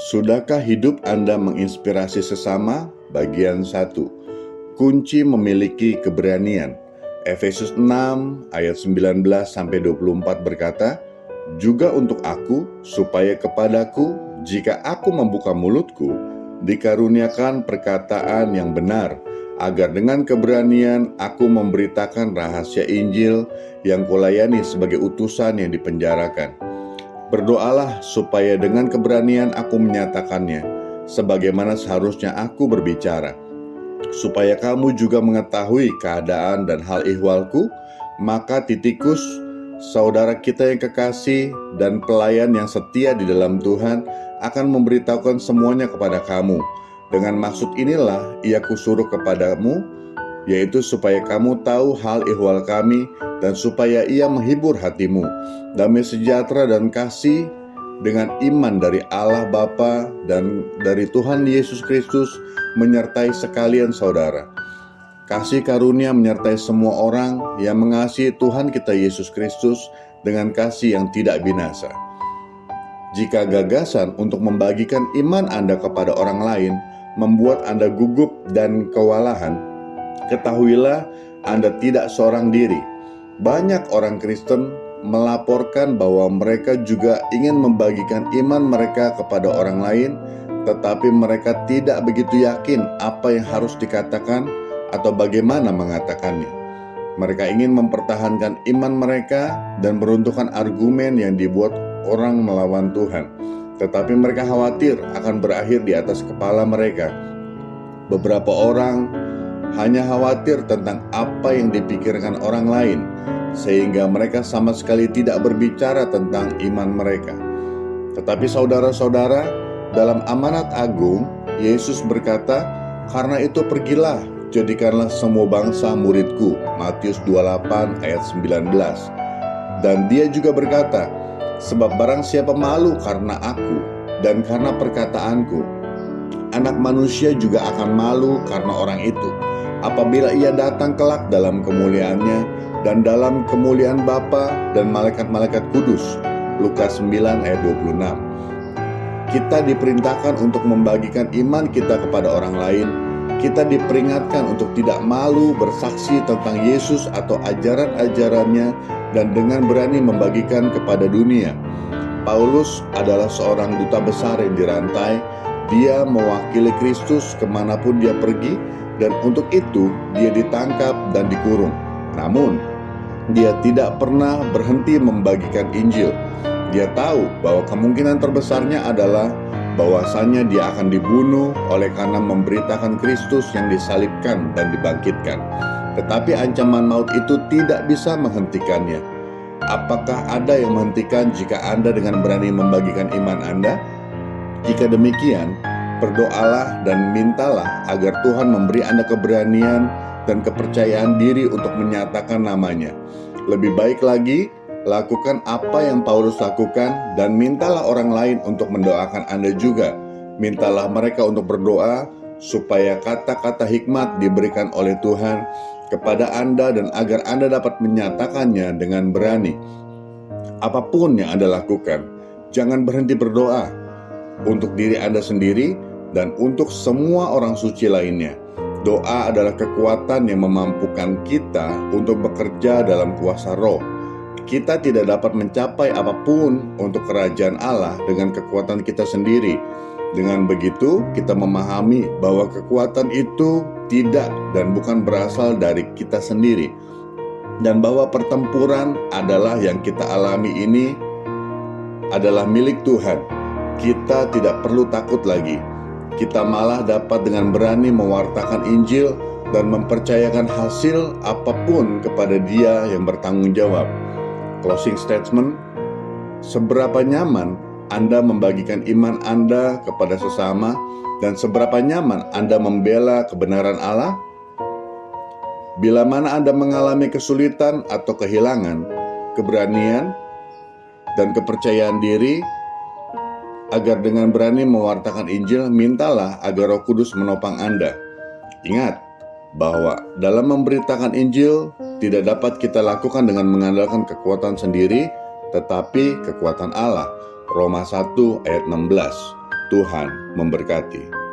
Sudahkah hidup Anda menginspirasi sesama? Bagian 1. Kunci memiliki keberanian. Efesus 6 ayat 19-24 berkata, "Juga untuk aku, supaya kepadaku, jika aku membuka mulutku, dikaruniakan perkataan yang benar, agar dengan keberanian aku memberitakan rahasia Injil yang kulayani sebagai utusan yang dipenjarakan. Berdoalah supaya dengan keberanian aku menyatakannya, sebagaimana seharusnya aku berbicara, supaya kamu juga mengetahui keadaan dan hal ihwalku. Maka Titikus, saudara kita yang kekasih dan pelayan yang setia di dalam Tuhan, akan memberitahukan semuanya kepada kamu. Dengan maksud inilah ia kusuruh kepadamu, yaitu supaya kamu tahu hal ihwal kami, dan supaya ia menghibur hatimu. Damai sejahtera dan kasih dengan iman dari Allah Bapa dan dari Tuhan Yesus Kristus menyertai sekalian saudara. Kasih karunia menyertai semua orang yang mengasihi Tuhan kita Yesus Kristus dengan kasih yang tidak binasa. Jika gagasan untuk membagikan iman Anda kepada orang lain membuat Anda gugup dan kewalahan, ketahuilah Anda tidak seorang diri. Banyak orang Kristen melaporkan bahwa mereka juga ingin membagikan iman mereka kepada orang lain, tetapi mereka tidak begitu yakin apa yang harus dikatakan atau bagaimana mengatakannya. Mereka ingin mempertahankan iman mereka dan meruntuhkan argumen yang dibuat orang melawan Tuhan, tetapi mereka khawatir akan berakhir di atas kepala mereka. Beberapa orang hanya khawatir tentang apa yang dipikirkan orang lain, sehingga mereka sama sekali tidak berbicara tentang iman mereka. Tetapi saudara-saudara, dalam amanat agung, Yesus berkata, "Karena itu pergilah, jadikanlah semua bangsa muridku." Matius 28 ayat 19. Dan dia juga berkata, "Sebab barang siapa malu karena aku dan karena perkataanku, Anak Manusia juga akan malu karena orang itu, apabila ia datang kelak dalam kemuliaannya dan dalam kemuliaan Bapa dan malaikat-malaikat kudus." Lukas 9 ayat 26. Kita diperintahkan untuk membagikan iman kita kepada orang lain. Kita diperingatkan untuk tidak malu bersaksi tentang Yesus atau ajaran-ajarannya dan dengan berani membagikan kepada dunia. Paulus adalah seorang duta besar yang dirantai. Dia mewakili Kristus kemanapun dia pergi, dan untuk itu dia ditangkap dan dikurung. Namun, dia tidak pernah berhenti membagikan Injil. Dia tahu bahwa kemungkinan terbesarnya adalah bahwasannya dia akan dibunuh oleh karena memberitakan Kristus yang disalibkan dan dibangkitkan. Tetapi ancaman maut itu tidak bisa menghentikannya. Apakah ada yang menghentikan jika Anda dengan berani membagikan iman Anda? Jika demikian, berdoalah dan mintalah agar Tuhan memberi Anda keberanian dan kepercayaan diri untuk menyatakan namanya. Lebih baik lagi, lakukan apa yang Paulus lakukan dan mintalah orang lain untuk mendoakan Anda juga. Mintalah mereka untuk berdoa supaya kata-kata hikmat diberikan oleh Tuhan kepada Anda dan agar Anda dapat menyatakannya dengan berani. Apapun yang Anda lakukan, jangan berhenti berdoa untuk diri Anda sendiri dan untuk semua orang suci lainnya. Doa adalah kekuatan yang memampukan kita untuk bekerja dalam kuasa roh. Kita tidak dapat mencapai apapun untuk kerajaan Allah dengan kekuatan kita sendiri. Dengan begitu, kita memahami bahwa kekuatan itu tidak dan bukan berasal dari kita sendiri, dan bahwa pertempuran adalah yang kita alami ini adalah milik Tuhan. Kita tidak perlu takut lagi. Kita malah dapat dengan berani mewartakan Injil dan mempercayakan hasil apapun kepada Dia yang bertanggung jawab. Closing statement: seberapa nyaman Anda membagikan iman Anda kepada sesama, dan seberapa nyaman Anda membela kebenaran Allah? Bila mana Anda mengalami kesulitan atau kehilangan keberanian dan kepercayaan diri agar dengan berani mewartakan Injil, mintalah agar Roh Kudus menopang Anda. Ingat bahwa dalam memberitakan Injil tidak dapat kita lakukan dengan mengandalkan kekuatan sendiri, tetapi kekuatan Allah. Roma 1 ayat 16. Tuhan memberkati.